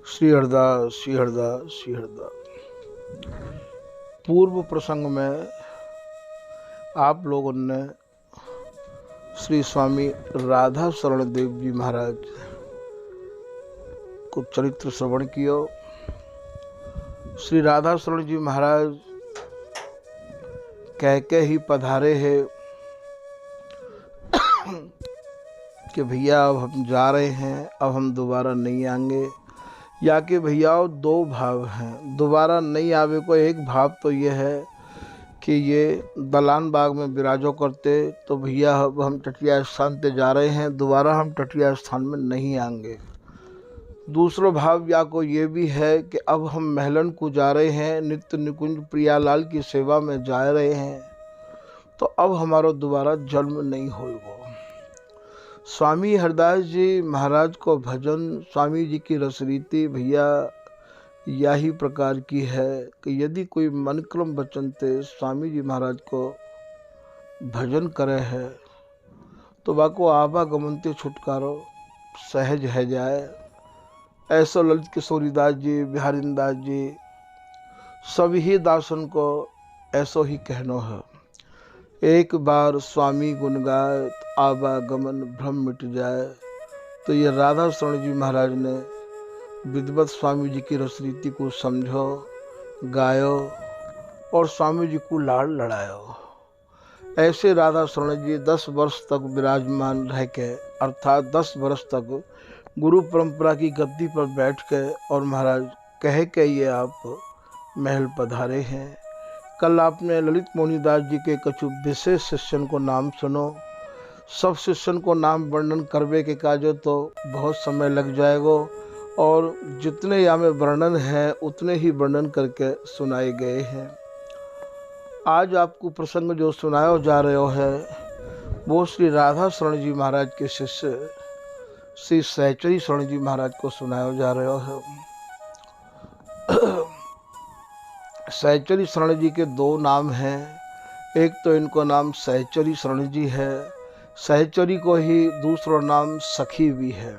श्री हरदास श्री हरदास श्री हरदास। पूर्व प्रसंग में आप लोगों ने श्री स्वामी राधा शरण देव जी महाराज को चरित्र श्रवण किया। श्री राधा शरण जी महाराज कह के ही पधारे हैं कि भैया अब हम जा रहे हैं, अब हम दोबारा नहीं आएंगे। या कि भैया दो भाव हैं, दोबारा नहीं आवे को एक भाव तो ये है कि ये दलान बाग में विराजो करते तो भैया अब हम टटिया स्थान पे जा रहे हैं, दोबारा हम टटिया स्थान में नहीं आएंगे। दूसरा भाव या को ये भी है कि अब हम महलन को जा रहे हैं, नित्य निकुंज प्रियालाल की सेवा में जा रहे हैं, तो अब हमारा दोबारा जन्म नहीं होगा। स्वामी हरदास जी महाराज को भजन, स्वामी जी की रसरीति भैया यही प्रकार की है कि यदि कोई मन क्रम वचन ते स्वामी जी महाराज को भजन करे है तो वाको आवागमन ते छुटकारो सहज है जाए। ऐसा ललित किशोरीदास जी, बिहारीदास जी सभी दासन को ऐसो ही कहनो है। एक बार स्वामी गुण गाए आवागमन भ्रम मिट जाए। तो ये राधा शरण जी महाराज ने विद्वत स्वामी जी की रसरीति को समझो, गायो और स्वामी जी को लाड़ लड़ायो। ऐसे राधा शरण जी 10 वर्ष तक विराजमान रह के, अर्थात 10 वर्ष तक गुरु परंपरा की गद्दी पर बैठ के और महाराज कह के ये आप महल पधारे हैं। कल आपने ललित मोहनीदास जी के कछु विशेष शिष्यन को नाम सुनो। सब शिष्यन को नाम वर्णन करवे के काजो तो बहुत समय लग जाएगा और जितने यहाँ में वर्णन है उतने ही वर्णन करके सुनाए गए हैं। आज आपको प्रसंग जो सुनाया जा रहे है वो श्री राधा शरण जी महाराज के शिष्य श्री सहचरी शरण जी महाराज को सुनाया जा रहा है। सहचरी शरण जी के 2 नाम हैं। एक तो इनको नाम सहचरी शरण जी है, सहचरी को ही दूसरा नाम सखी भी है।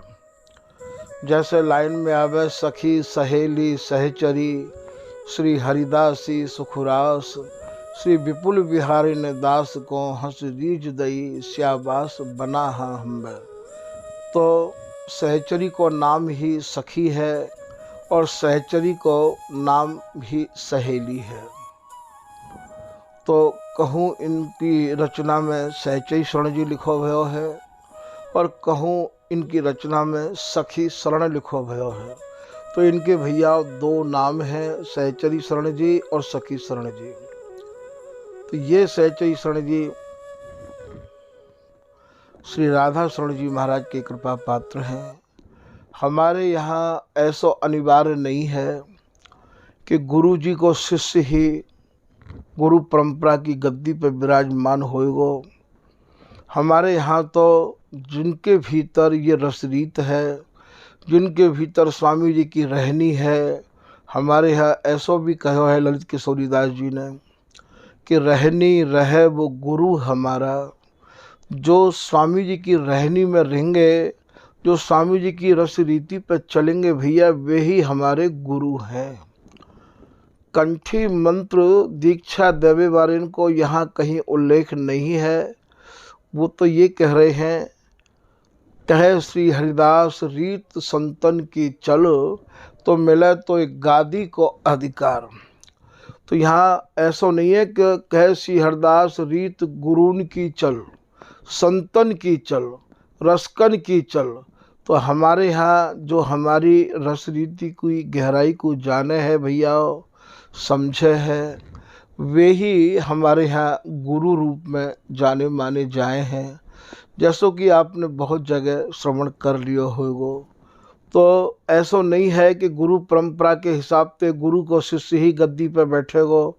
जैसे लाइन में आवे सखी सहेली सहचरी, श्री हरिदासी सुखुरास, श्री विपुल बिहारी ने दास को हंस रीज दई श्याबास बना हम। तो सहचरी को नाम ही सखी है और सहचरी को नाम भी सहेली है। तो कहूँ इनकी रचना में सहचरी शरण जी लिखो भयो है और कहूँ इनकी रचना में सखी शरण लिखो भयो है। तो इनके भैया 2 नाम हैं, सहचरी शरण जी और सखी शरण जी। तो ये सहचरी शरण जी श्री राधा शरण जी महाराज के कृपा पात्र हैं। हमारे यहाँ ऐसा अनिवार्य नहीं है कि गुरु जी को शिष्य ही गुरु परंपरा की गद्दी पर विराजमान होएगो। हमारे यहाँ तो जिनके भीतर ये रसरीत है, जिनके भीतर स्वामी जी की रहनी है, हमारे यहाँ ऐसा भी कहो है ललित किशोरीदास जी ने कि रहनी रहे वो गुरु हमारा। जो स्वामी जी की रहनी में रहेंगे, जो स्वामी जी की रस रीति पर चलेंगे भैया, वे ही हमारे गुरु हैं। कंठी मंत्र दीक्षा देवे वाले को यहाँ कहीं उल्लेख नहीं है। वो तो ये कह रहे हैं, कहे श्री हरिदास रीत संतन की चलो तो मिले तो एक गादी को अधिकार। तो यहाँ ऐसा नहीं है कि कहे श्री हरिदास रीत गुरुन की चल, संतन की चल, रसकन की चल। तो हमारे यहाँ जो हमारी रसरीति की गहराई को जाने हैं भैया, समझे है, वे ही हमारे यहाँ गुरु रूप में जाने माने जाए हैं। जैसो कि आपने बहुत जगह श्रवण कर लिया होगा। तो ऐसा नहीं है कि गुरु परंपरा के हिसाब से गुरु को शिष्य ही गद्दी पर बैठेगो।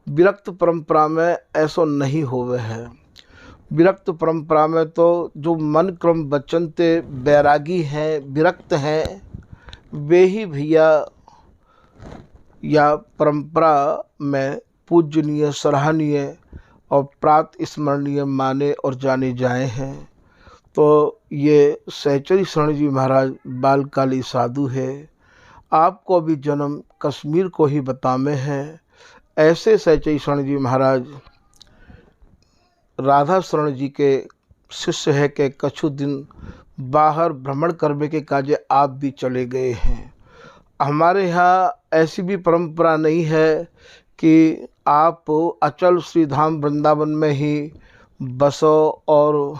विरक्त परंपरा में ऐसा नहीं होवे है। विरक्त परंपरा में तो जो मन क्रम वचन ते बैरागी हैं, विरक्त हैं, वे ही भैया या परंपरा में पूजनीय, सराहनीय और प्रात स्मरणीय माने और जाने जाए हैं। तो ये सहचरी शरण जी महाराज बालकाली साधु है। आपको भी जन्म कश्मीर को ही बतामे है। ऐसे सचई शरण जी महाराज राधा शरण जी के शिष्य है के कछु दिन बाहर भ्रमण करने के काजे आप भी चले गए हैं। हमारे यहाँ ऐसी भी परंपरा नहीं है कि आप अचल श्री धाम वृंदावन में ही बसो और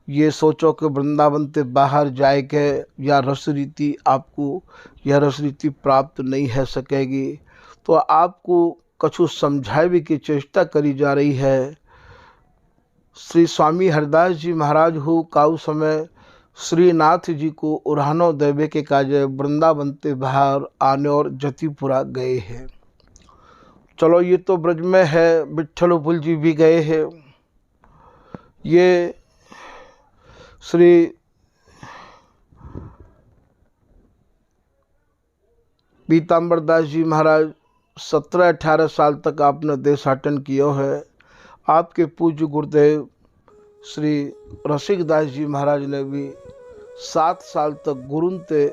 ये सोचो कि वृंदावन से बाहर जाए के या रस रीति आपको यह रस रीति प्राप्त नहीं है सकेगी। तो आपको कछु समझाए भी की चेष्टा करी जा रही है। श्री स्वामी हरदास जी महाराज हो काउ समय श्रीनाथ जी को उड़ानो देवे के काजे वृंदावन ते बाहर आने और जतिपुरा गए हैं। चलो ये तो ब्रज में है, विठल पुल जी भी गए हैं। ये श्री पीताम्बर दास जी महाराज 17-18 साल तक आपने देशाटन किया है। आपके पूज्य गुरुदेव श्री रसिक दास जी महाराज ने भी 7 साल तक गुरुन ते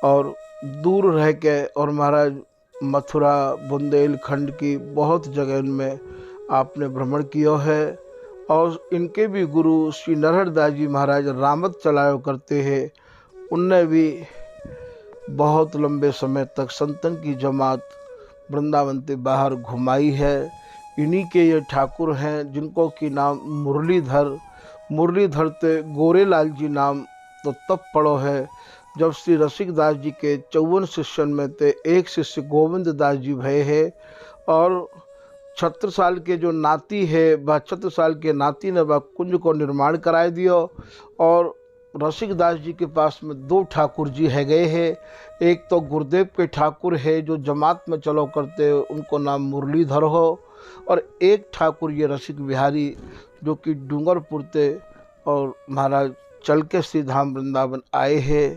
और दूर रह के और महाराज मथुरा बुंदेलखंड की बहुत जगह में आपने भ्रमण किया है। और इनके भी गुरु श्री नरहर दास जी महाराज रामत चलायो करते हैं। उनने भी बहुत लंबे समय तक संतन की जमात वृंदावन से बाहर घुमाई है। इन्हीं के ये ठाकुर हैं जिनको की नाम मुरलीधर ते गोरेलाल जी नाम तो तब पड़ो है जब श्री रसिक दास जी के 54 शिष्यन में ते एक शिष्य गोविंद दास जी भय है। और 76 साल के जो नाती है वह 76 साल के नाती ने वह कुंज को निर्माण कराए दियो। और रसिक दास जी के पास में 2 ठाकुर जी है गए हैं। एक तो गुरुदेव के ठाकुर है जो जमात में चलो करते उनको नाम मुरलीधर हो, और एक ठाकुर ये रसिक बिहारी जो कि डूंगरपुर ते और महाराज चल के श्री धाम वृंदावन आए हैं।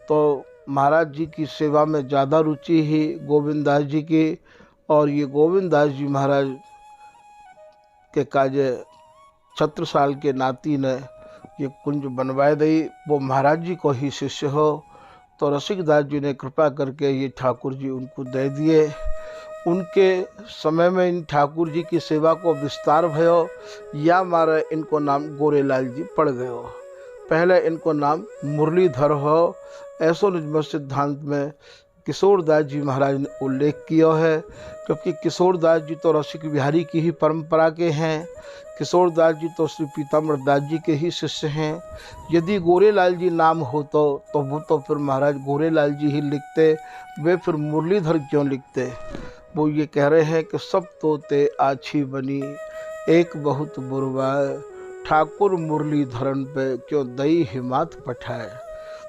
तो महाराज जी की सेवा में ज़्यादा रुचि ही गोविंद दास जी की। और ये गोविंद दास जी महाराज के काजे 76 साल के नाती ने ये कुंज बनवाए दी, वो महाराज जी को ही शिष्य हो। तो रसिक दास जी ने कृपा करके ये ठाकुर जी उनको दे दिए। उनके समय में इन ठाकुर जी की सेवा को विस्तार भयो या मारे इनको नाम गोरेलाल जी पड़ गयो। पहले इनको नाम मुरलीधर हो, ऐसो निजमत सिद्धांत में किशोरदास जी महाराज ने उल्लेख किया है। क्योंकि किशोरदास जी तो रसिक बिहारी की ही परंपरा के हैं। किशोरदास जी तो श्री पीताम्बर दास जी के ही शिष्य हैं। यदि गोरेलाल जी नाम हो तो वो तो फिर महाराज गोरेलाल जी ही लिखते, वे फिर मुरलीधर क्यों लिखते। वो ये कह रहे हैं कि सब तोते आछी बनी एक बहुत बुरवाए, ठाकुर मुरलीधरन पे क्यों दई हिमात पठाए।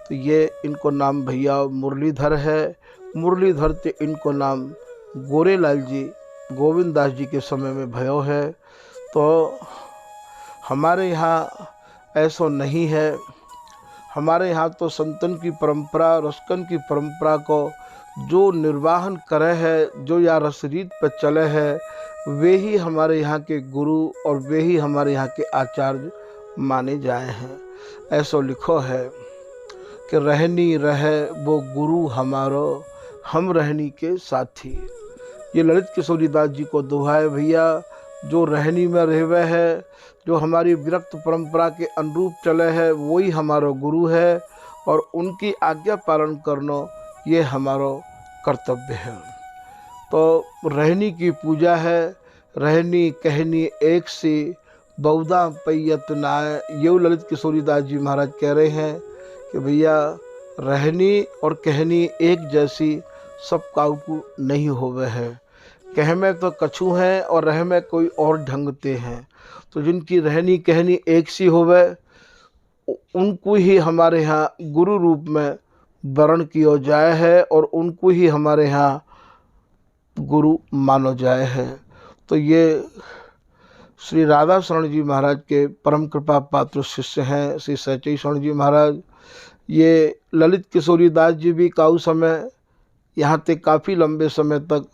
तो ये इनको नाम भैया मुरलीधर है। मुरलीधर ते इनको नाम गोरेलाल जी गोविंद दास जी के समय में भयो है। तो हमारे यहाँ ऐसा नहीं है। हमारे यहाँ तो संतन की परंपरा रसकन की परंपरा को जो निर्वाहन करे है, जो या रसरीत पर चले है, वे ही हमारे यहाँ के गुरु और वे ही हमारे यहाँ के आचार्य माने जाए हैं। ऐसा लिखो है कि रहनी रहे वो गुरु हमारो, हम रहनी के साथी। ये ललित किशोरी दास जी को दोहा है भैया। जो रहनी में रहवे है, जो हमारी विरक्त परंपरा के अनुरूप चले है, वही हमारा गुरु है। और उनकी आज्ञा पालन करना ये हमारा कर्तव्य है। तो रहनी की पूजा है। रहनी कहनी एक सी बहुधा पैयत नाय। ये ललित किशोरी दास जी महाराज कह रहे हैं कि भैया रहनी और कहनी एक जैसी सब काऊ को नहीं होवे है। कह में तो कछु हैं और रह में कोई और ढंगते हैं। तो जिनकी रहनी कहनी एक सी होवे उनको ही हमारे यहाँ गुरु रूप में वर्ण किया जाए है और उनको ही हमारे यहाँ गुरु मानो जाए है। तो ये श्री राधा शरण जी महाराज के परम कृपा पात्र शिष्य हैं श्री सचई शरण जी महाराज। ये ललित किशोरी दास जी भी काऊ समय यहाँ तक काफ़ी लंबे समय तक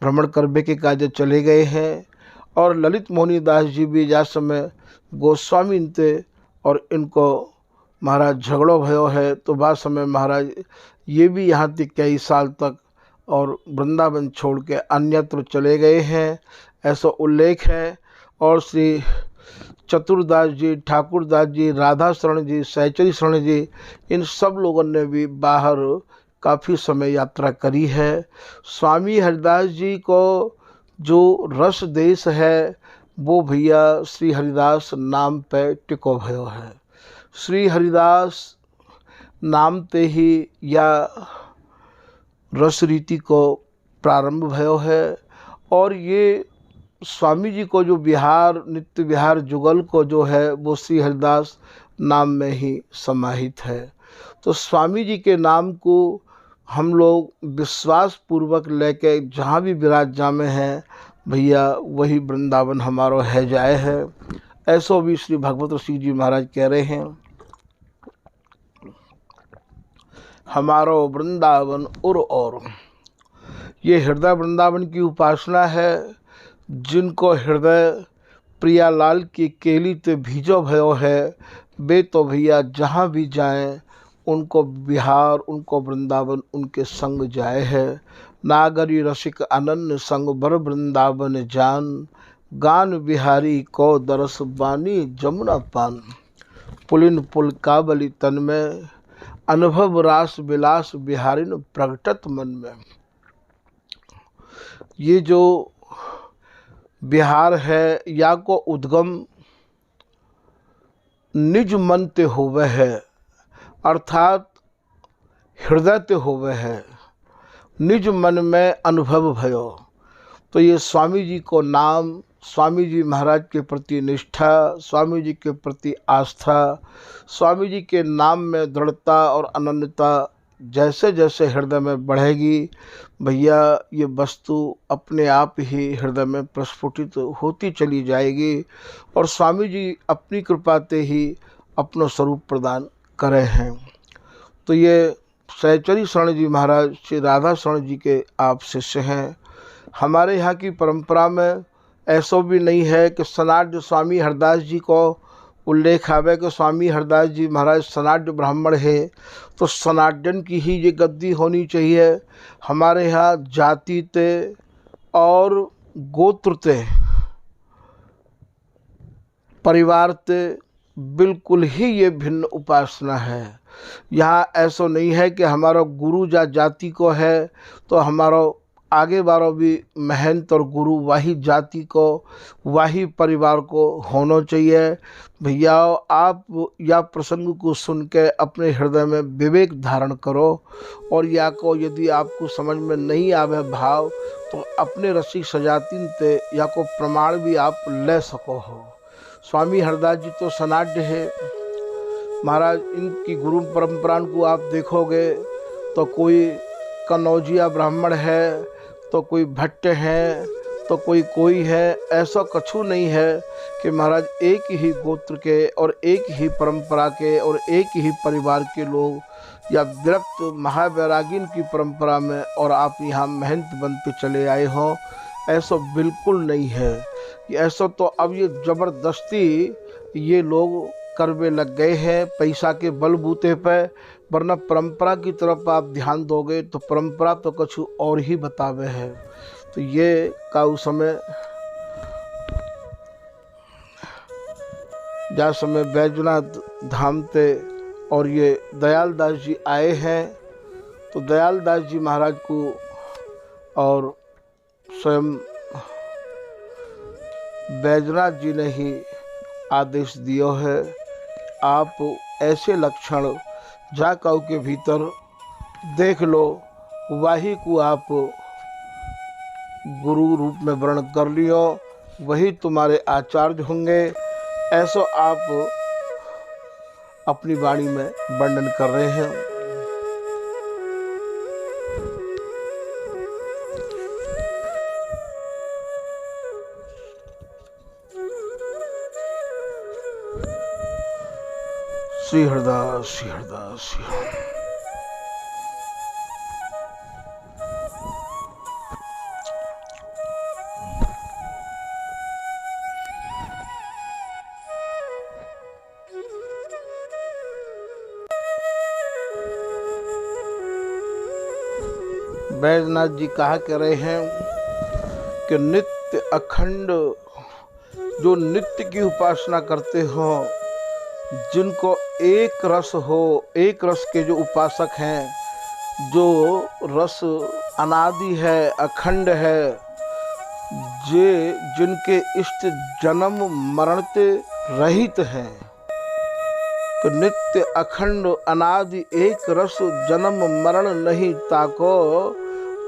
भ्रमण करने के काज चले गए हैं। और ललित मोहनी दास जी भी जा समय गोस्वामी थे और इनको महाराज झगड़ो भयो है। तो बा समय महाराज ये भी यहाँ तक कई साल तक और वृंदावन छोड़ के अन्यत्र चले गए हैं, ऐसा उल्लेख है। और श्री चतुरदास जी, ठाकुरदास जी, राधा शरण जी, सहचरी शरण जी, इन सब लोगों ने भी बाहर काफ़ी समय यात्रा करी है। स्वामी हरिदास जी को जो रस देश है वो भैया श्री हरिदास नाम पे टिको भयो है। श्री हरिदास नाम ते ही या रस रीति को प्रारंभ भयो है। और ये स्वामी जी को जो विहार, नित्य विहार जुगल को जो है वो श्री हरिदास नाम में ही समाहित है। तो स्वामी जी के नाम को हम लोग विश्वास पूर्वक लेके जहाँ भी विराज जामे हैं भैया वही वृंदावन हमारो है जाए है। ऐसो भी श्री भगवत ऋषि जी महाराज कह रहे हैं, हमारो वृंदावन और ये हृदय वृंदावन की उपासना है। जिनको हृदय प्रियालाल की केली ते भीजो भयो है, वे तो भैया जहाँ भी जाएं उनको बिहार, उनको वृंदावन उनके संग जाए है। नागरी रसिक अनन्य संग बर वृंदावन जान, गान बिहारी को दरस बानी जमुना पान। पुलिन पुल काबली तन में, अनुभव रास विलास बिहारिन प्रगटत मन में। ये जो बिहार है या को उद्गम निज मन ते होवे है, अर्थात हृदय ते होवे है, निज मन में अनुभव भयो। तो ये स्वामी जी को नाम, स्वामी जी महाराज के प्रति निष्ठा, स्वामी जी के प्रति आस्था, स्वामी जी के नाम में दृढ़ता और अनन्यता जैसे जैसे हृदय में बढ़ेगी भैया ये वस्तु अपने आप ही हृदय में प्रस्फुटित होती चली जाएगी। और स्वामी जी अपनी कृपा से ही अपना स्वरूप प्रदान करे हैं। तो ये सहचरी शरण जी महाराज श्री राधा शरण जी के आप शिष्य हैं। हमारे यहाँ की परंपरा में ऐसा भी नहीं है कि सनाड्य स्वामी हरदास जी को उल्लेख आवे कि स्वामी हरदास जी महाराज सनाड्य ब्राह्मण है तो सनाड्यन की ही ये गद्दी होनी चाहिए। हमारे यहाँ जाति ते और गोत्र ते, परिवार ते बिल्कुल ही ये भिन्न उपासना है। यहाँ ऐसा नहीं है कि हमारा गुरु जा जाति को है तो हमारा आगे बारो भी महंत और गुरु वही जाति को, वही परिवार को होना चाहिए। भैया आप या प्रसंग को सुन के अपने हृदय में विवेक धारण करो और या को यदि आपको समझ में नहीं आवे भाव तो अपने रसिक सजातीन ते या को प्रमाण भी आप ले सको हो। स्वामी हरदास जी तो सनाड्य है महाराज, इनकी गुरु परंपरा को आप देखोगे तो कोई कनौजिया ब्राह्मण है तो कोई भट्ट है तो कोई है, ऐसा कछु नहीं है कि महाराज एक ही गोत्र के और एक ही परंपरा के और एक ही परिवार के लोग या विरक्त महावैरागिन की परंपरा में और आप यहाँ महंत बनते चले आए हो, ऐसा बिल्कुल नहीं है। ऐसा तो अब ये ज़बरदस्ती ये लोग करवे लग गए हैं पैसा के बलबूते पे, वरना परंपरा की तरफ आप ध्यान दोगे तो परंपरा तो कुछ और ही बतावे है। तो ये का उस समय जा समय बैजनाथ धाम ते और ये दयाल दास जी आए हैं तो दयाल दास जी महाराज को और स्वयं बैजनाथ जी ने ही आदेश दियो है, आप ऐसे लक्षण जाकाऊ के भीतर देख लो, वही को आप गुरु रूप में वर्ण कर लियो, वही तुम्हारे आचार्य होंगे। ऐसा आप अपनी वाणी में वर्णन कर रहे हैं। श्री हरदास, श्री हरदास, श्री हरदास। बैजनाथ जी कहा कर रहे हैं कि नित्य अखंड जो नित्य की उपासना करते हो, जिनको एक रस हो, एक रस के जो उपासक हैं, जो रस अनादि है, अखंड है, जे जिनके इष्ट जन्म मरण से रहित हैं, तो नित्य अखंड अनादि एक रस जन्म मरण नहीं ताको,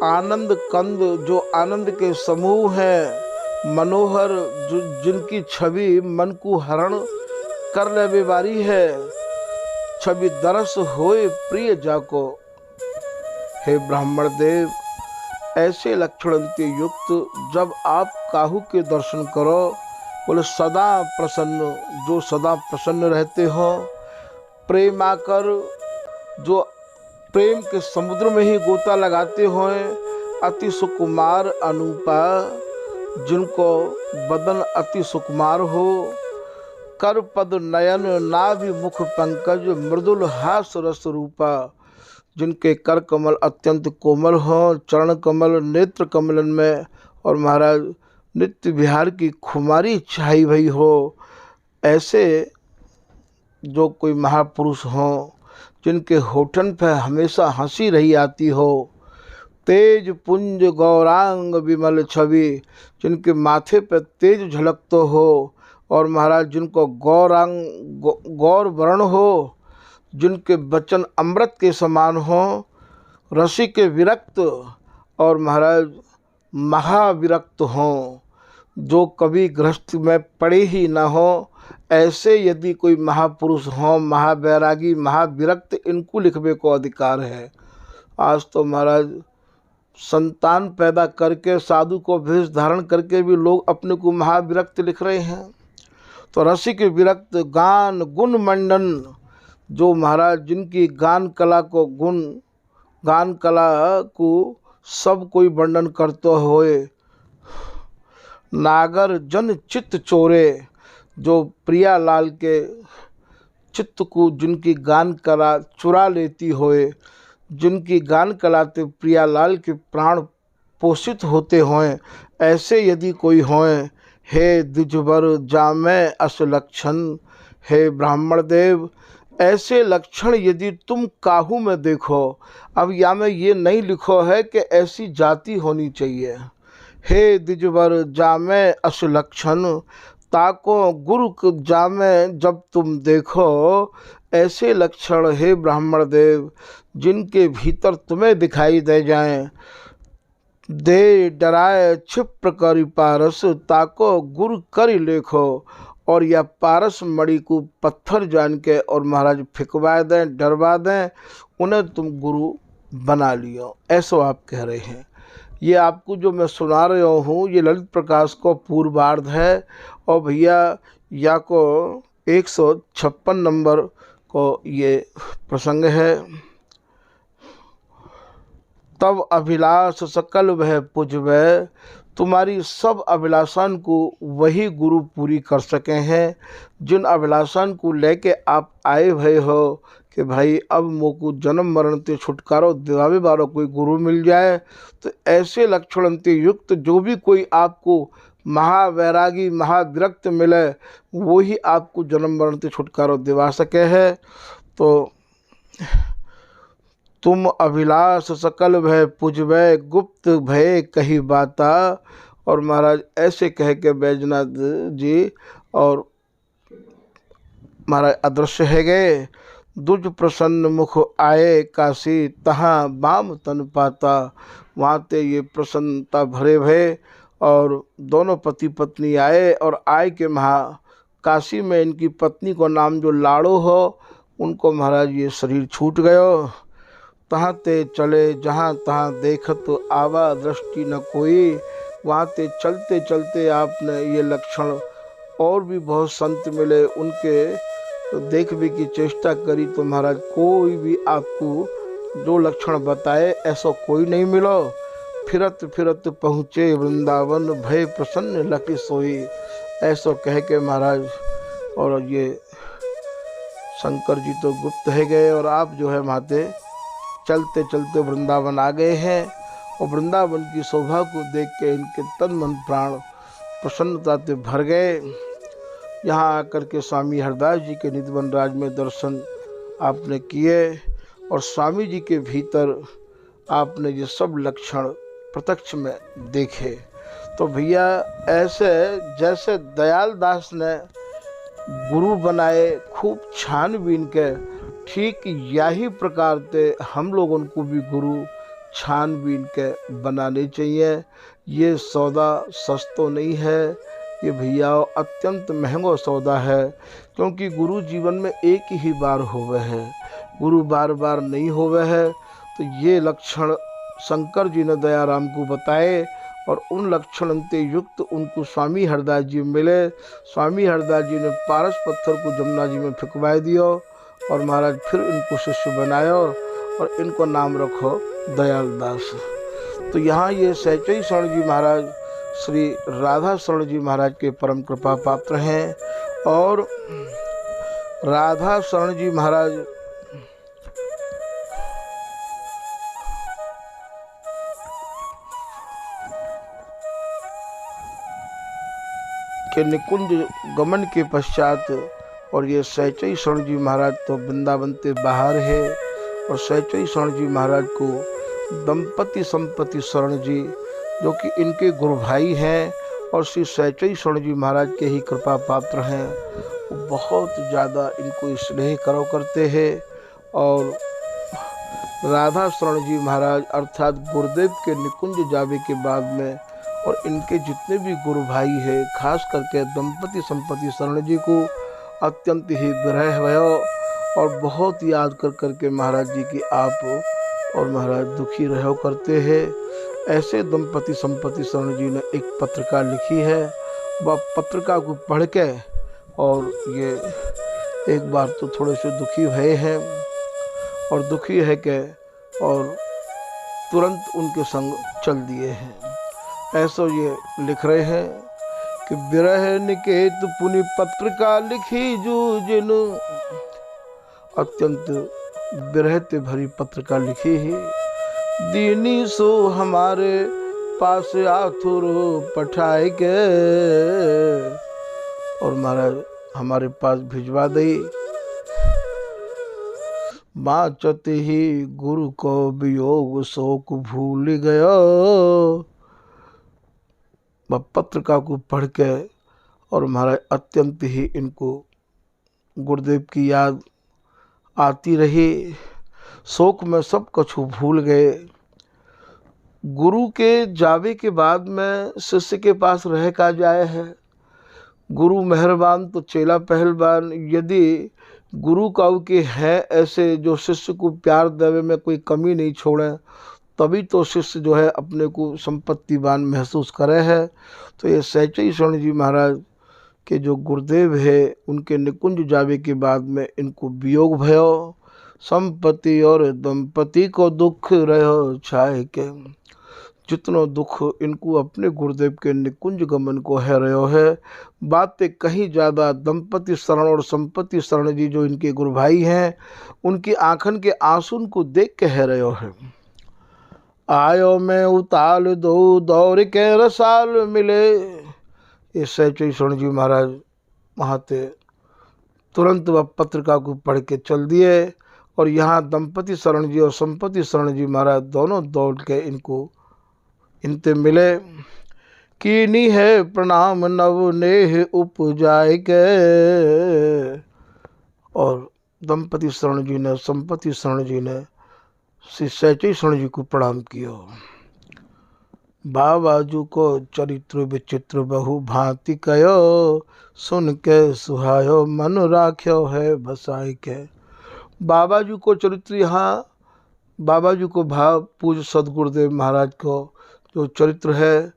आनंद कंद जो आनंद के समूह हैं, मनोहर जो जिनकी छवि मन को हरण कर ले बीमारी है, छवि दरस होए प्रिय जाको। हे ब्राह्मण देव, ऐसे लक्षण के युक्त जब आप काहू के दर्शन करो, बोले सदा प्रसन्न, जो सदा प्रसन्न रहते हो, प्रेम आकर जो प्रेम के समुद्र में ही गोता लगाते हो, अति सुकुमार अनुपा, जिनको बदन अति सुकुमार हो, कर पद नयन नाभि मुख पंकज मृदुल हास रस रूपा, जिनके कर कमल अत्यंत कोमल हो, चरण कमल नेत्र कमलन में, और महाराज नित्य विहार की खुमारी छाई भई हो, ऐसे जो कोई महापुरुष हों, जिनके होठन पर हमेशा हंसी रही आती हो, तेज पुंज गौरांग विमल छवि, जिनके माथे पर तेज झलकतो हो, और महाराज जिनको गौरांग गौर वर्ण हो, जिनके वचन अमृत के समान हो, रसिक विरक्त और महाराज महाविरक्त हों, जो कभी गृहस्थ में पड़े ही न हो, ऐसे यदि कोई महापुरुष हों, महावैरागी महाविरक्त, इनको लिखने को अधिकार है। आज तो महाराज संतान पैदा करके साधु को भेष धारण करके भी लोग अपने को महाविरक्त लिख रहे हैं। तो रसिक विरक्त गान गुण मंडन, जो महाराज जिनकी गान कला को गुण गान कला को सब कोई वर्णन करते होए, नागर जन चित्त चोरे, जो प्रियालाल के चित्त को जिनकी गान कला चुरा लेती होए, जिनकी गान कलाते प्रियालाल के प्राण पोषित होते हों, ऐसे यदि कोई हों, हे द्विजवर जामै अस लक्षण, हे ब्राह्मण देव, ऐसे लक्षण यदि तुम काहू में देखो, अब या में ये नहीं लिखो है कि ऐसी जाति होनी चाहिए, हे द्विजवर जामै अस लक्षण, ताको गुरु जामे जब तुम देखो, ऐसे लक्षण हे ब्राह्मण देव, जिनके भीतर तुम्हें दिखाई दे जाएं, दे डराए क्षिप्र करी पारस, ताको गुरु करी लेखो, और या पारस मणि को पत्थर जान के और महाराज फिकवा दें, डरवा दें, उन्हें तुम गुरु बना लियो, ऐसा आप कह रहे हैं। ये आपको जो मैं सुना रहा हूँ, ये ललित प्रकाश को पूर्वार्ध है, और भैया या को 156 नंबर को ये प्रसंग है। तब अभिलाष सकल वह पुजवै, तुम्हारी सब अभिलाषान को वही गुरु पूरी कर सके हैं, जिन अभिलाषान को लेके आप आए भय हो कि भाई अब मोको जन्म मरण से छुटकारो दिलावे वाला कोई गुरु मिल जाए, तो ऐसे लक्षण से युक्त जो भी कोई आपको महावैरागी महाविरक्त मिले, वो ही आपको जन्म मरण से छुटकारो दिवा सके है। तो तुम अभिलाष सकल भय पुजवै, गुप्त भय कही बाता, और महाराज ऐसे कह के बैजनाथ जी और महाराज अदृश्य है गए। दुज प्रसन्न मुख आए काशी, तहाँ बाम तन पाता, वहाँ ते ये प्रसन्नता भरे भय, और दोनों पति पत्नी आए, और आए के काशी में इनकी पत्नी को नाम जो लाड़ो हो, उनको महाराज ये शरीर छूट गयो। तहाँ ते चले जहाँ तहाँ देखत आवा दृष्टि न कोई, वहाँ ते चलते चलते आपने ये लक्षण और भी बहुत संत मिले, उनके तो देखने की चेष्टा करी, तो महाराज कोई भी आपको जो लक्षण बताए ऐसा कोई नहीं मिलो। फिरत फिरत पहुँचे वृंदावन, भय प्रसन्न लकी सोई, ऐसा कह के महाराज और ये शंकर जी तो गुप्त है गए, और आप जो है माते चलते चलते वृंदावन आ गए हैं। और वृंदावन की शोभा को देख के इनके तन मन प्राण प्रसन्नता से भर गए। यहाँ आकर के स्वामी हरदास जी के निधिवन राज में दर्शन आपने किए और स्वामी जी के भीतर आपने ये सब लक्षण प्रत्यक्ष में देखे। तो भैया ऐसे जैसे दयाल दास ने गुरु बनाए खूब छानबीन के, ठीक यही प्रकार से हम लोगों को भी गुरु छानबीन के बनाने चाहिए। ये सौदा सस्तो नहीं है, ये भैया अत्यंत महंगा सौदा है, क्योंकि गुरु जीवन में एक ही बार होवे है, गुरु बार बार नहीं होवे है। तो ये लक्षण शंकर जी ने दयाराम को बताए और उन लक्षण से युक्त उनको स्वामी हरदास जी मिले। स्वामी हरदास जी ने पारस पत्थर को जमुना जी में फेंकवा दिया और महाराज फिर इनको शिष्य बनाया और इनको नाम रखो दयाल दास। तो यहाँ ये सैचई शरण जी महाराज श्री राधा शरण जी महाराज के परम कृपा पात्र हैं। और राधा शरण जी महाराज के निकुंज गमन के पश्चात, और ये सैचई शरण जी महाराज तो वृंदावन से बाहर है, और सैचई शरण जी महाराज को दंपति संपत्ति शरण जी जो कि इनके गुरु भाई हैं और श्री सैचई शरण जी महाराज के ही कृपा पात्र हैं, वो बहुत ज़्यादा इनको स्नेह करो करते हैं। और राधा शरण जी महाराज अर्थात गुरुदेव के निकुंज जावे के बाद में और इनके जितने भी गुरु भाई हैं, खास करके दंपति संपत्ति शरण जी को अत्यंत ही विरह भयो और बहुत याद कर करके महाराज जी की आप और महाराज दुखी रहो करते हैं। ऐसे दंपति संपत्ति शरण जी ने एक पत्रिका लिखी है, वह पत्रिका को पढ़ के और ये एक बार तो थोड़े से दुखी भये हैं और दुखी है के और तुरंत उनके संग चल दिए हैं। ऐसा ये लिख रहे हैं कि विरह निकेत पुनि पत्रिका लिखी जो जिनु, अत्यंत विरह ते भरी पत्रिका लिखी है। दीनी सो हमारे पास आथुर पठाए के, और महाराज हमारे पास भिजवा दई। बाचत ही गुरु को वियोग शोक भूल गयो। वह पत्रिका को पढ़ के और महाराज अत्यंत ही इनको गुरुदेव की याद आती रही, शोक में सब कुछ भूल गए। गुरु के जावे के बाद में शिष्य के पास रह का जाए है, गुरु मेहरबान तो चेला पहलवान। यदि गुरु काऊ के हैं ऐसे जो शिष्य को प्यार देवे में कोई कमी नहीं छोड़े, तभी तो शिष्य जो है अपने को संपत्तिवान महसूस करे है। तो ये सैचई शरण जी महाराज के जो गुरुदेव है उनके निकुंज जावे के बाद में इनको वियोग भयो। संपत्ति और दंपति को दुख रहो छाए के, जितनो दुख इनको अपने गुरुदेव के निकुंज गमन को है रहो है, बातें कहीं ज़्यादा दंपति शरण और संपत्ति शरण जी जो इनके गुरु भाई हैं उनकी आंखन के आंसू को देख के है रहो है। आयो मैं उताल दो दौड़ के रसाल मिले, ये सैचई शरण जी महाराज वहाँ से तुरंत वह पत्रिका को पढ़ के चल दिए और यहाँ दंपति शरण जी और संपत्ति शरण जी महाराज दोनों दौड़ के इनते मिले। कीनी है प्रणाम नव नेह उपजाए के, और दंपति शरण जी ने संपत्ति शरण जी ने श्री सैचई शरण जी को प्रणाम किया। बाबाजू को चरित्र विचित्र बहु भांति कयो, सुन के सुहायो मन राख्यो है बसाई के। बाबाजू को चरित्र, यहाँ बाबाजू को भाव पूज्य सदगुरुदेव महाराज को जो चरित्र है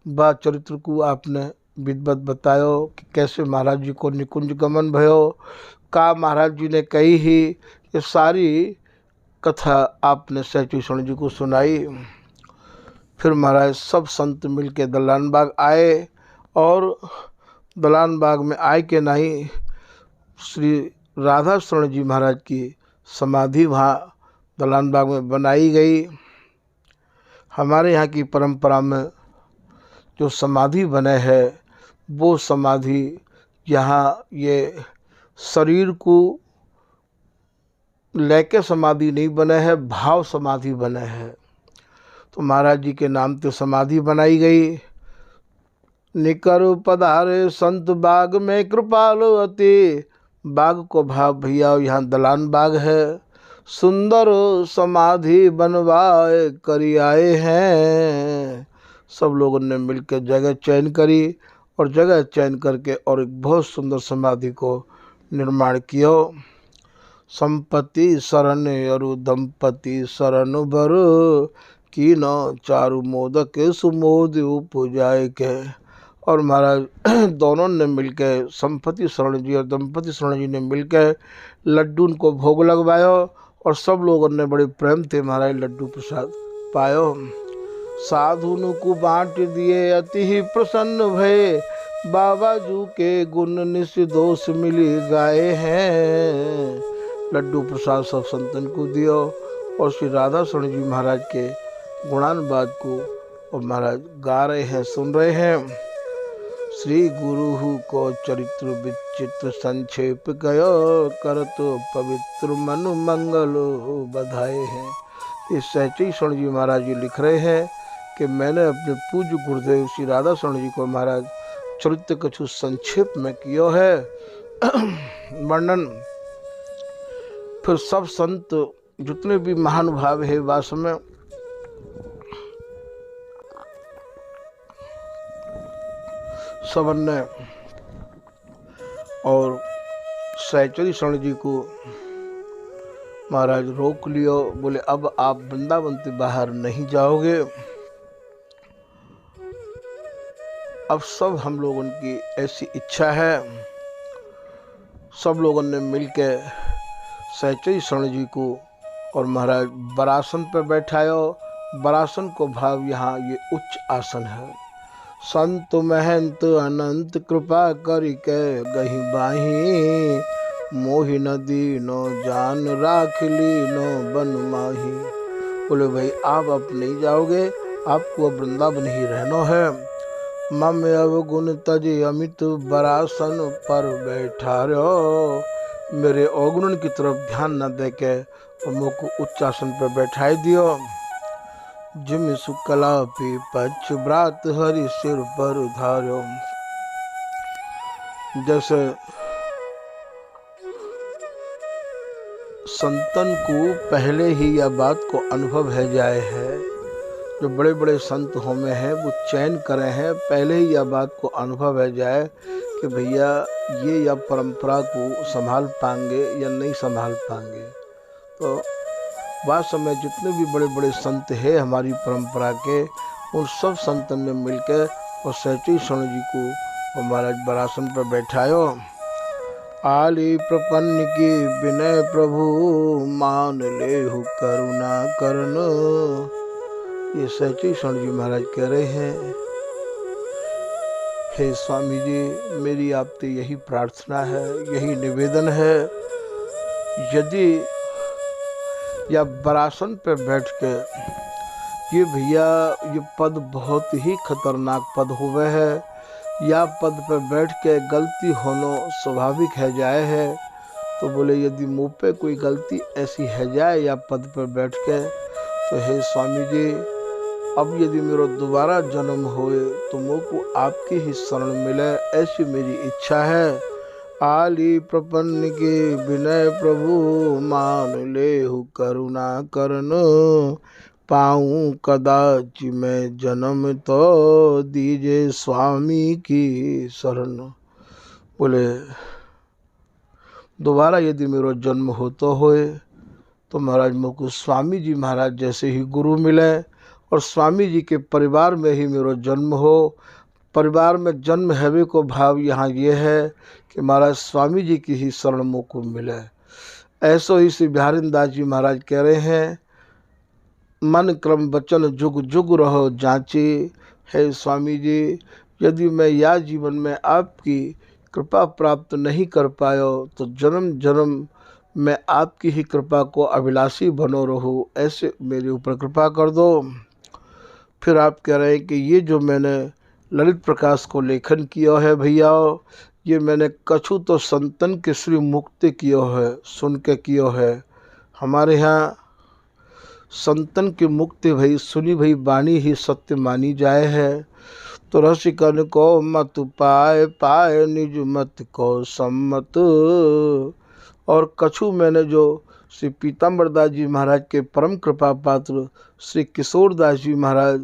बा चरित्र को आपने विधिवत बतायो कि कैसे महाराज जी को निकुंज गमन भयो, का महाराज जी ने कही ही, ये सारी कथा आपने सैचई शरण जी को सुनाई। फिर महाराज सब संत मिल के दलान बाग आए और दलान बाग में आए के नहीं श्री राधा शरण जी महाराज की समाधि वहाँ दलान बाग में बनाई गई। हमारे यहाँ की परंपरा में जो समाधि बने है वो समाधि यहाँ ये शरीर को लेके समाधि नहीं बने है, भाव समाधि बने है। तो महाराज जी के नाम पे समाधि बनाई गई। निकर पधारे संत बाग में कृपालु अति, बाग को भाव भैया यहाँ दलान बाग है, सुंदर समाधि बनवाए करी आए हैं। सब लोगों ने मिलकर जगह चयन करी और जगह चयन करके और एक बहुत सुंदर समाधि को निर्माण किया। संपत्ति शरण अरु दंपति शरण बर, की न चारु मोदक सुमोद उपजाए के। और महाराज दोनों ने मिलकर, संपत्ति शरण जी और दंपति शरण जी ने मिलकर लड्डू को भोग लगवायो और सब लोगों ने बड़े प्रेम थे महाराज लड्डू प्रसाद पायो। साधुनु को बांट दिए अति ही प्रसन्न भये, बाबा जू के गुण निस दोष मिली गाए हैं। लड्डू प्रसाद सब संतन को दियो और श्री राधा शरण जी महाराज के गुणानुवाद को और महाराज गा रहे हैं, सुन रहे हैं। श्री गुरु को चरित्र विचित्र संक्षेप गयो, करत पवित्र मनु मंगल बधाए हैं। इस सहचरी शरण जी महाराज जी लिख रहे हैं कि मैंने अपने पूज्य गुरुदेव श्री राधा शरण जी को महाराज चरित्र कछु संक्षेप में किया है वर्णन। फिर सब संत जितने भी महानुभाव है वास्तव में सबन ने और सहचरी शरण जी को महाराज रोक लियो, बोले अब आप वृंदावन से बाहर नहीं जाओगे। अब सब हम लोगों की ऐसी इच्छा है। सब लोगों ने मिलकर सहचरी शरण जी को और महाराज बरासन पर बैठायो। बरासन को भाव यहाँ ये उच्च आसन है। संत महंत अनंत कृपा करिके गही बाही, मोहि नदी नो जान राख ली नो बन माही। बोले भाई आप अब नहीं जाओगे, आपको अब वृंदावन ही रहना है। मम अवगुण तज अमित बरासन पर बैठा रहो। मेरे अवगुण की तरफ ध्यान न दे के मुझको उच्च आसन पर बैठाई दियो। जिम सुकला पे पक्ष व्रात हरि सिर पर उधारो। जैसे संतन को पहले ही यह बात को अनुभव है जाए है, जो बड़े बड़े संत होमे हैं वो चयन करे हैं, पहले ही यह बात को अनुभव है जाए कि भैया ये या परंपरा को संभाल पाएंगे या नहीं संभाल पाएंगे। तो वास्तव में जितने भी बड़े बड़े संत हैं हमारी परंपरा के, उन सब संतों ने मिलकर और सहचरी शरण जी को और महाराज बरासन पर बैठायो। आली प्रपन्न की विनय प्रभु, मान लेहु करुणा करन। ये सहचरी शरण जी महाराज कह रहे हैं, हे स्वामी जी मेरी आपसे यही प्रार्थना है, यही निवेदन है। यदि या बरासन पर बैठ के ये भैया ये पद बहुत ही खतरनाक पद हुए है, या पद पर बैठ के गलती होना स्वाभाविक है जाए है। तो बोले यदि मुँह पे कोई गलती ऐसी है जाए या पद पर बैठ के, तो हे स्वामी जी अब यदि मेरा दोबारा जन्म होए तो मुझको आपकी ही शरण मिले, ऐसी मेरी इच्छा है। आली प्रपन्न के विनय प्रभु, मान लेहु करुणा करन। पाऊँ कदाच मैं जन्म तो दीजे स्वामी की शरण। बोले दोबारा यदि मेरा जन्म होता होए तो महाराज मुझको स्वामी जी महाराज जैसे ही गुरु मिले और स्वामी जी के परिवार में ही मेरा जन्म हो। परिवार में जन्म हैवे को भाव यहाँ ये है कि महाराज स्वामी जी की ही शरण मुझको मिले। ऐसो ही श्री बिहारी दास जी महाराज कह रहे हैं, मन क्रम वचन जुग जुग रहो जांची। है स्वामी जी यदि मैं या जीवन में आपकी कृपा प्राप्त नहीं कर पाया तो जन्म जन्म मैं आपकी ही कृपा को अभिलाषी बनो रहूं, ऐसे मेरे ऊपर कृपा कर दो। फिर आप कह रहे हैं कि ये जो मैंने ललित प्रकाश को लेखन किया है भैया, ये मैंने कछु तो संतन के श्री मुक्ति कियो है, सुन के कियो है। हमारे यहाँ संतन की मुक्ति भई सुनी भई वाणी ही सत्य मानी जाए है। तो रसिकन को मत पाए पाए निज मत को सम्मत। और कछु मैंने जो श्री पीताम्बर दास जी महाराज के परम कृपा पात्र श्री किशोर दास जी महाराज,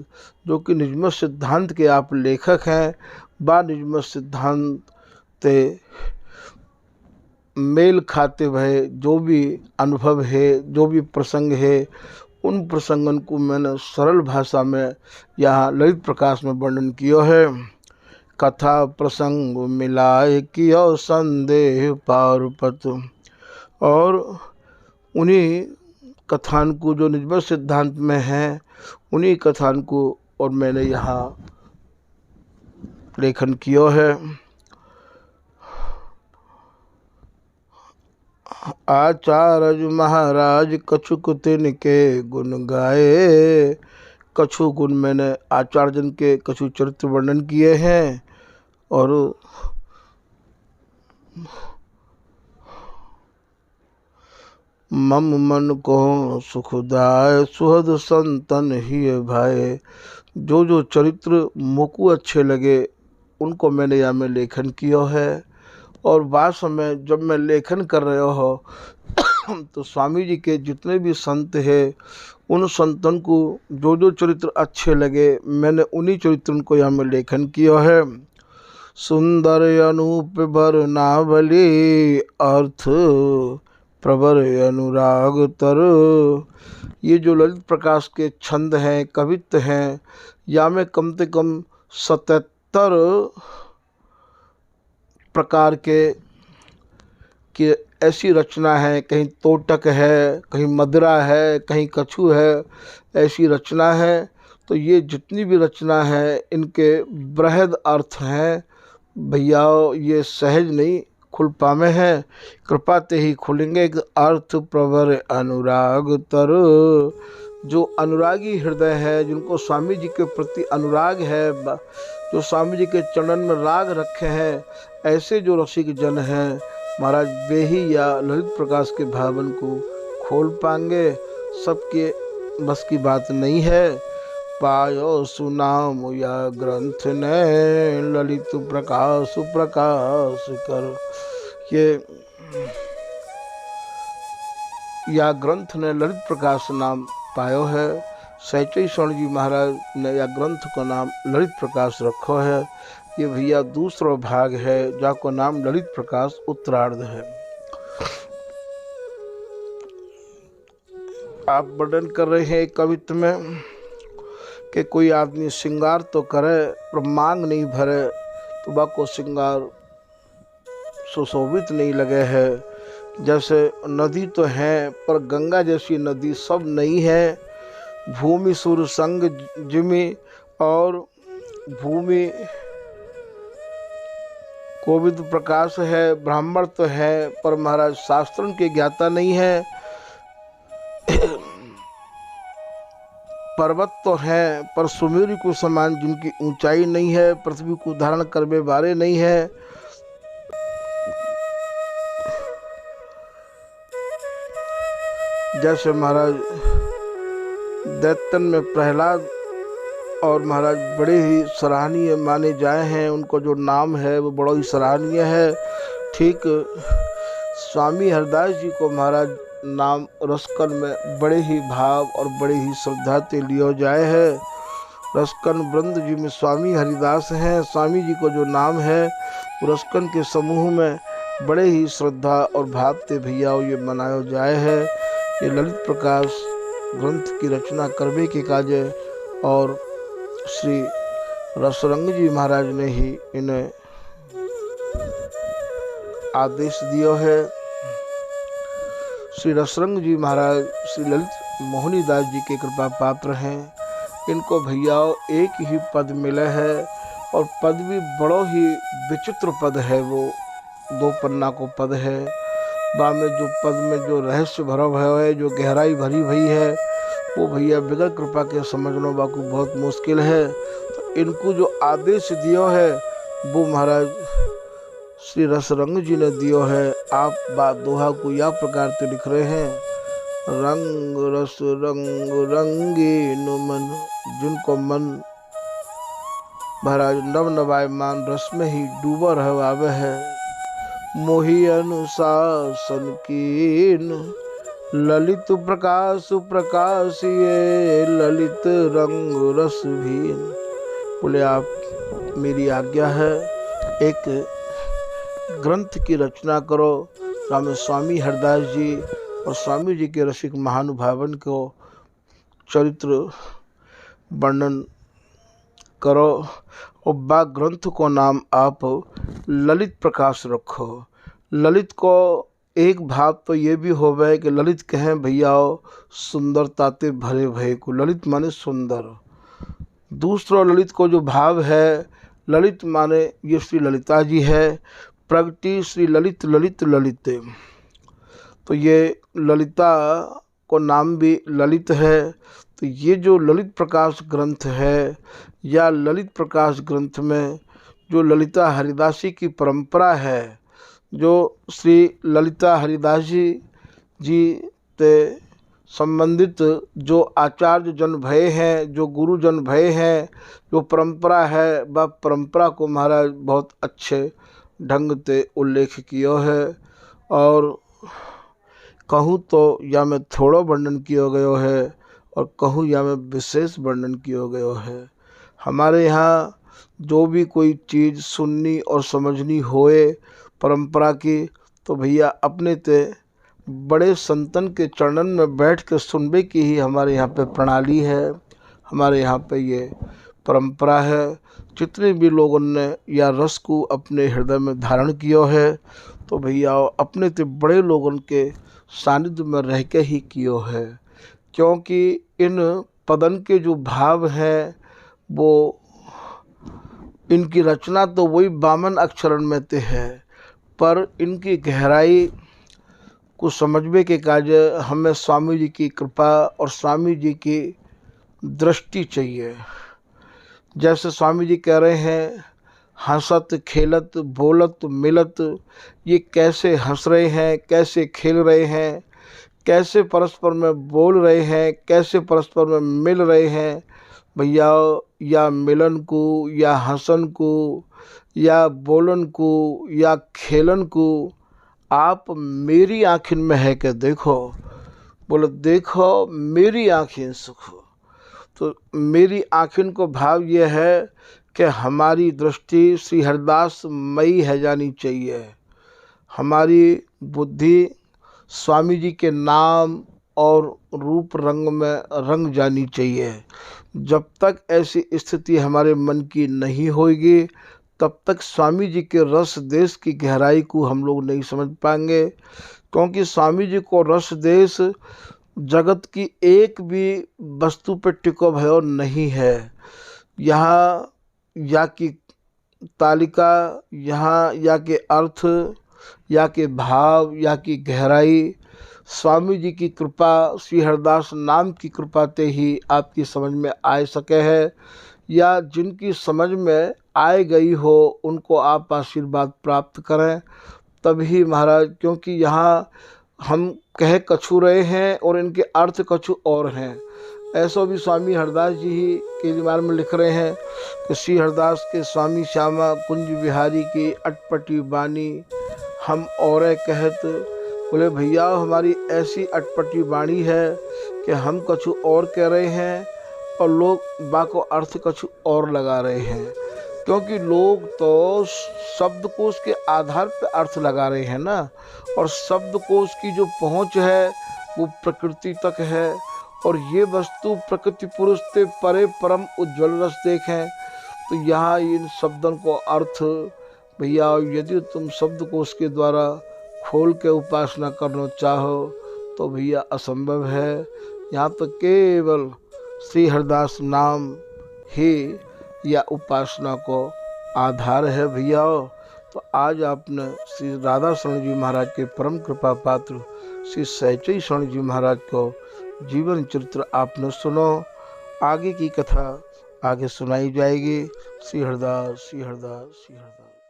जो कि निजमत सिद्धांत के आप लेखक हैं, बा निजमत सिद्धांत ते मेल खाते भय जो भी अनुभव है, जो भी प्रसंग है, उन प्रसंगन को मैंने सरल भाषा में यहाँ ललित प्रकाश में वर्णन किया है। कथा प्रसंग मिलाए कियो संदेह पारुपत। और उन्हीं कथान को जो निजमत सिद्धांत में है, उन्हीं कथान को और मैंने यहाँ लेखन किया है। आचार्य महाराज कछुक तिनके गुण गाए। कछु गुण मैंने आचार्य जन के कछु चरित्र वर्णन किए हैं। और मम मन को सुखदाय सुहद संतन ही भाई। जो जो चरित्र मुकु अच्छे लगे उनको मैंने यहाँ में लेखन किया है। और बाद समय जब मैं लेखन कर रहा हो तो स्वामी जी के जितने भी संत हैं, उन संतन को जो जो चरित्र अच्छे लगे मैंने उन्हीं चरित्रों को यहाँ में लेखन किया है। सुंदर अनूप वर्णावली अर्थ प्रवर अनुराग तर। ये जो ललित प्रकाश के छंद हैं, कवित्व हैं, या में कम से कम 77 प्रकार के ऐसी रचना है। कहीं तोटक है, कहीं मदिरा है, कहीं कछु है, ऐसी रचना है। तो ये जितनी भी रचना है इनके बृहद अर्थ हैं भैया, ये सहज नहीं खुल पामे हैं, कृपा ते ही खुलेंगे। अर्थ प्रवर अनुराग तर। जो अनुरागी हृदय है, जिनको स्वामी जी के प्रति अनुराग है, जो स्वामी जी के चरणन में राग रखे हैं, ऐसे जो रसिक जन हैं महाराज, वे ही या ललित प्रकाश के भावन को खोल पाएंगे। सबके बस की बात नहीं है। पायो सुनाम या ग्रंथ ने ललित प्रकाश प्रकाश कर। ये या ग्रंथ ने ललित प्रकाश नाम पायो है। सैचई स्वर्ण जी महाराज ने या ग्रंथ का नाम ललित प्रकाश रखो है। ये भैया दूसरा भाग है, जाको नाम ललित प्रकाश उत्तरार्ध है। आप वर्णन कर रहे हैं कवित्व में कि कोई आदमी श्रृंगार तो करे पर मांग नहीं भरे, तो बाको श्रृंगार सुशोभित नहीं लगे है। जैसे नदी तो है पर गंगा जैसी नदी सब नहीं है। भूमि सुर संग जिमि, और भूमि कोविद प्रकाश है, ब्राह्मण तो है पर महाराज शास्त्रों के ज्ञाता नहीं है। पर्वत तो है पर सुमेरु को समान जिनकी ऊंचाई नहीं है, पृथ्वी को धारण करने वाले नहीं है। जैसे महाराज दैत्यन में प्रहलाद और महाराज बड़े ही सराहनीय माने जाए हैं, उनको जो नाम है वो बड़ा ही सराहनीय है। ठीक स्वामी हरदास जी को महाराज नाम रसकन में बड़े ही भाव और बड़े ही श्रद्धा से लियो जाए है। रसकन वृंद जी में स्वामी हरिदास हैं। स्वामी जी को जो नाम है रसकन के समूह में बड़े ही श्रद्धा और भाव से भैया ये मनायो जाए है। ये ललित प्रकाश ग्रंथ की रचना करने के काजे और श्री रसरंग जी महाराज ने ही इन्हें आदेश दिया है। श्री रसरंग जी महाराज श्री ललित मोहनी दास जी के कृपा पात्र हैं। इनको भैया एक ही पद मिला है और पद भी बड़ो ही विचित्र पद है। वो 2 पन्ना को पद है। बा में जो पद में जो रहस्य भरा हुआ है, जो गहराई भरी हुई है, वो भैया बगैर कृपा के समझना बाकू बहुत मुश्किल है। तो इनको जो आदेश दियो है वो महाराज श्री रसरंग जी ने दियो है। आप बात दोहा को या प्रकार से लिख रहे हैं, रंग रस रंग रंगीन मन, जिनको मन महाराज नव नवायमान रस में ही डूबा रहवावे है। मोहि अनुशासन कीन, ललित प्रकाश प्रकाशिए, ललित रंग रस भीन। बोले आप मेरी आज्ञा है, एक ग्रंथ की रचना करो। हमें स्वामी हरदास जी और स्वामी जी के रसिक महानुभावन को चरित्र वर्णन करो और बा ग्रंथ को नाम आप ललित प्रकाश रखो। ललित को एक भाव तो ये भी हो गए कि ललित कहें भैया सुंदरता ते भरे भय को, ललित माने सुंदर। दूसरा ललित को जो भाव है, ललित माने ये श्री ललिता जी है, प्रगति श्री ललित ललित ललित। तो ये ललिता को नाम भी ललित है। तो ये जो ललित प्रकाश ग्रंथ है, या ललित प्रकाश ग्रंथ में जो ललिता हरिदासी की परंपरा है, जो श्री ललिता हरिदास जी से संबंधित जो आचार्य जन भय हैं, जो गुरु जन भय हैं, जो परंपरा है, वह परंपरा को महाराज बहुत अच्छे ढंग से उल्लेख किया है। और कहूँ तो या में थोड़ा वर्णन किया गया है और कहूँ या में विशेष वर्णन किया गया है। हमारे यहाँ जो भी कोई चीज़ सुननी और समझनी होए परंपरा की, तो भैया अपने ते बड़े संतन के चरणन में बैठ के सुनने की ही हमारे यहाँ पे प्रणाली है, हमारे यहाँ पे ये परंपरा है। जितने भी लोगों ने या रस को अपने हृदय में धारण किया है, तो भैया अपने ते बड़े लोगों के सानिध्य में रह के ही किया है। क्योंकि इन पदन के जो भाव हैं, वो इनकी रचना तो वही 52 अक्षरण में ते है, पर इनकी गहराई को समझने के कार्य हमें स्वामी जी की कृपा और स्वामी जी की दृष्टि चाहिए। जैसे स्वामी जी कह रहे हैं, हंसत खेलत बोलत मिलत, ये कैसे हंस रहे हैं, कैसे खेल रहे हैं, कैसे परस्पर में बोल रहे हैं, कैसे परस्पर में मिल रहे हैं भैया। या मिलन को, या हंसन को, या बोलन को, या खेलन को आप मेरी आँखिन में है के देखो। बोले देखो मेरी आँखें सुख। तो मेरी आँखिन को भाव ये है कि हमारी दृष्टि श्री हरदास मई है जानी चाहिए। हमारी बुद्धि स्वामी जी के नाम और रूप रंग में रंग जानी चाहिए। जब तक ऐसी स्थिति हमारे मन की नहीं होगी, तब तक स्वामी जी के रस देश की गहराई को हम लोग नहीं समझ पाएंगे। क्योंकि स्वामी जी को रस देश जगत की एक भी वस्तु पर टिको भयो नहीं है। यहाँ या की तालिका, यहाँ या के अर्थ, या के भाव, या की गहराई स्वामी जी की कृपा, श्री हरदास नाम की कृपा से ही आपकी समझ में आ सके है। या जिनकी समझ में आए गई हो उनको आप आशीर्वाद प्राप्त करें तभी महाराज। क्योंकि यहाँ हम कह कछु रहे हैं और इनके अर्थ कछु और हैं। ऐसा भी स्वामी हरदास जी ही के बारे में लिख रहे हैं कि श्री हरदास के स्वामी श्यामा कुंज बिहारी की अटपटी बानी हम और कहत। बोले भैया हमारी ऐसी अटपटी वाणी है कि हम कछु और कह रहे हैं और लोग बाको अर्थ कछु और लगा रहे हैं। क्योंकि लोग तो शब्दकोश के आधार पर अर्थ लगा रहे हैं ना, और शब्दकोश की जो पहुंच है वो प्रकृति तक है। और ये वस्तु प्रकृति पुरुष से परे परम उज्ज्वल रस देखें। तो यहाँ इन शब्दों को अर्थ भैया यदि तुम शब्दकोश के द्वारा खोल के उपासना करना चाहो तो भैया असंभव है। यहाँ तो केवल श्री हरदास नाम ही या उपासना को आधार है भैया। तो आज आपने श्री राधा शरण जी महाराज के परम कृपा पात्र श्री सहचई शरण जी महाराज को जीवन चरित्र आपने सुनो। आगे की कथा आगे सुनाई जाएगी। श्री हरदास, श्री हरदास, श्री हरदास।